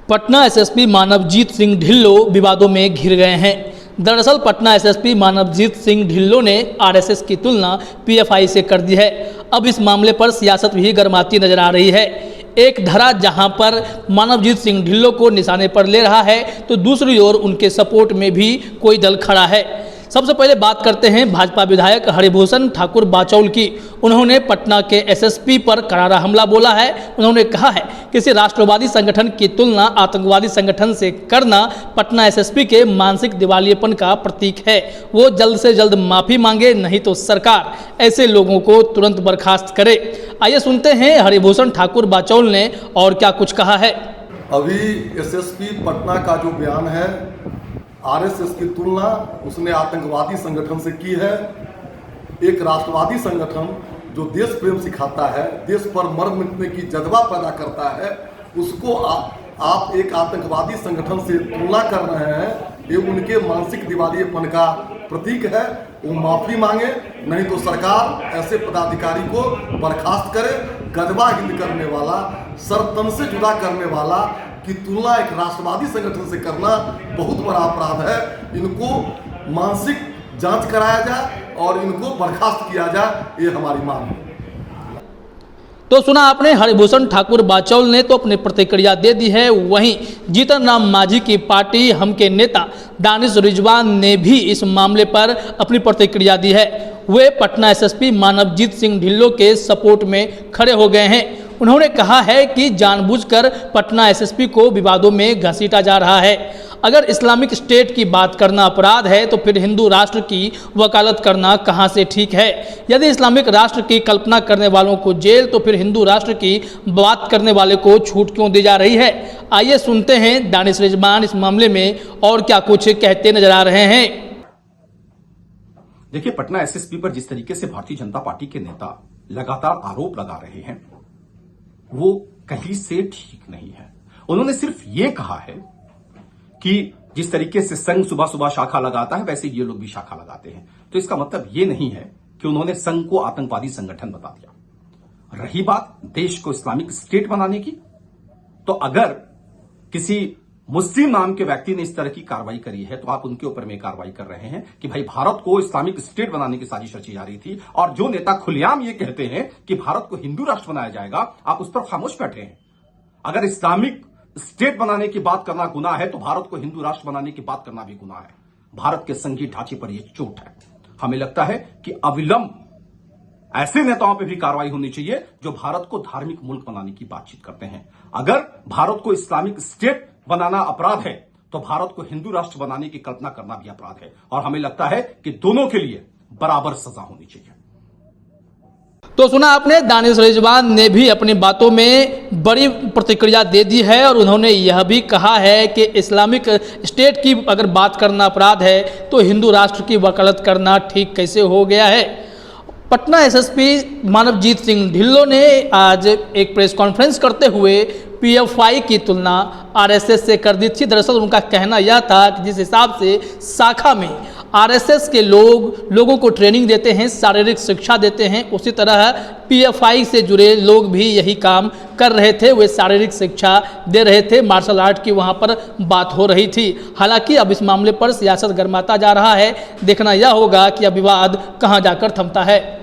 Patna SSP Manavjit Singh Dhillon विवादों में घिर गए हैं। दरअसल पटना एसएसपी मानवजीत सिंह ढिल्लो ने आरएसएस की तुलना पीएफआई से कर दी है। अब इस मामले पर सियासत भी गर्माती नजर आ रही है। एक धड़ा जहां पर मानवजीत सिंह ढिल्लो को निशाने पर ले रहा है, तो दूसरी ओर उनके सपोर्ट में भी कोई दल खड़ा है। सबसे पहले बात करते हैं भाजपा विधायक हरिभूषण ठाकुर बाचौल की। उन्होंने पटना के एसएसपी पर करारा हमला बोला है। उन्होंने कहा है कि किसी राष्ट्रवादी संगठन की तुलना आतंकवादी संगठन से करना पटना एसएसपी के मानसिक दिवालियेपन का प्रतीक है। वो जल्द से जल्द माफी मांगे, नहीं तो सरकार ऐसे लोगों को तुरंत बर्खास्त करे। आइए सुनते हैं हरिभूषण ठाकुर बाचौल ने और क्या कुछ कहा है। अभी एसएसपी पटना का जो बयान है, आरएसएस की तुलना उसने आतंकवादी संगठन से की है। एक राष्ट्रवादी संगठन जो देश प्रेम सिखाता है, देश पर मर मिटने की जज्बा पैदा करता है, उसको आप एक आतंकवादी संगठन से तुलना कर रहे हैं। ये उनके मानसिक दिवालियेपन का प्रतीक है। वो माफी मांगे, नहीं तो सरकार ऐसे पदाधिकारी को बर्खास्त करे। गजबा हिंद करने वाला, सर तन से जुदा करने वाला की तुलना एक राष्ट्रवादी संगठन से करना बहुत बड़ा अपराध है। इनको मानसिक जांच कराया जाए और इनको बर्खास्त किया जाए, ये हमारी मांग है। तो सुना आपने, हरिभूषण ठाकुर बाचौल ने तो अपनी प्रतिक्रिया दे दी है। वहीं जीतन राम मांझी की पार्टी हम के नेता दानिश रिजवान ने भी इस मामले पर अपनी प्रतिक्रिया दी है। वे पटना एसएसपी मानवजीत सिंह ढिल्लो के सपोर्ट में खड़े हो गए हैं। उन्होंने कहा है कि जानबूझकर पटना एसएसपी को विवादों में घसीटा जा रहा है। अगर इस्लामिक स्टेट की बात करना अपराध है, तो फिर हिंदू राष्ट्र की वकालत करना कहां से ठीक है। यदि इस्लामिक राष्ट्र की कल्पना करने वालों को जेल, तो फिर हिंदू राष्ट्र की बात करने वाले को छूट क्यों दी जा रही है। आइए सुनते हैं दानिश रिजवान इस मामले में और क्या कुछ कहते नजर आ रहे हैं। देखिए, पटना एसएसपी पर जिस तरीके से भारतीय जनता पार्टी के नेता लगातार आरोप लगा रहे हैं, वो कहीं से ठीक नहीं है। उन्होंने सिर्फ ये कहा है कि जिस तरीके से संघ सुबह सुबह शाखा लगाता है, वैसे ये लोग भी शाखा लगाते हैं। तो इसका मतलब ये नहीं है कि उन्होंने संघ को आतंकवादी संगठन बता दिया। रही बात देश को इस्लामिक स्टेट बनाने की, तो अगर किसी मुस्लिम नाम के व्यक्ति ने इस तरह की कार्रवाई करी है, तो आप उनके ऊपर में कार्रवाई कर रहे हैं कि भाई भारत को इस्लामिक स्टेट बनाने की साजिश रची जा रही थी। और जो नेता खुलेआम ये कहते हैं कि भारत को हिंदू राष्ट्र बनाया जाएगा, आप उस पर खामोश बैठे हैं। अगर इस्लामिक स्टेट बनाने की बात करना गुनाह है, तो भारत को हिंदू राष्ट्र बनाने की बात करना भी गुनाह है। भारत के संघीय ढांचे पर यह चोट है। हमें लगता है कि अविलंब ऐसे नेताओं पर भी कार्रवाई होनी चाहिए जो भारत को धार्मिक मुल्क बनाने की बातचीत करते हैं। अगर भारत को इस्लामिक स्टेट बनाना अपराध है, तो भारत को हिंदू राष्ट्र बनाने की कल्पना करना भी अपराध है। और हमें लगता है कि दोनों के लिए बराबर सजा होनी चाहिए। तो सुना आपने, दानिश रिजवान ने भी अपनी बातों में बड़ी प्रतिक्रिया दे दी है और उन्होंने यह भी कहा है कि इस्लामिक स्टेट की अगर बात करना अपराध है, तो हिंदू राष्ट्र की वकालत करना ठीक कैसे हो गया है। पटना एसएसपी मानवजीत सिंह ढिल्लो ने आज एक प्रेस कॉन्फ्रेंस करते हुए पीएफआई की तुलना आरएसएस से कर दी थी। दरअसल उनका कहना यह था कि जिस हिसाब से शाखा में आरएसएस के लोगों को ट्रेनिंग देते हैं, शारीरिक शिक्षा देते हैं, उसी तरह पीएफआई से जुड़े लोग भी यही काम कर रहे थे। वे शारीरिक शिक्षा दे रहे थे, मार्शल आर्ट की वहां पर बात हो रही थी। हालांकि अब इस मामले पर सियासत गर्माता जा रहा है। देखना यह होगा कि अब विवाद कहां जाकर थमता है।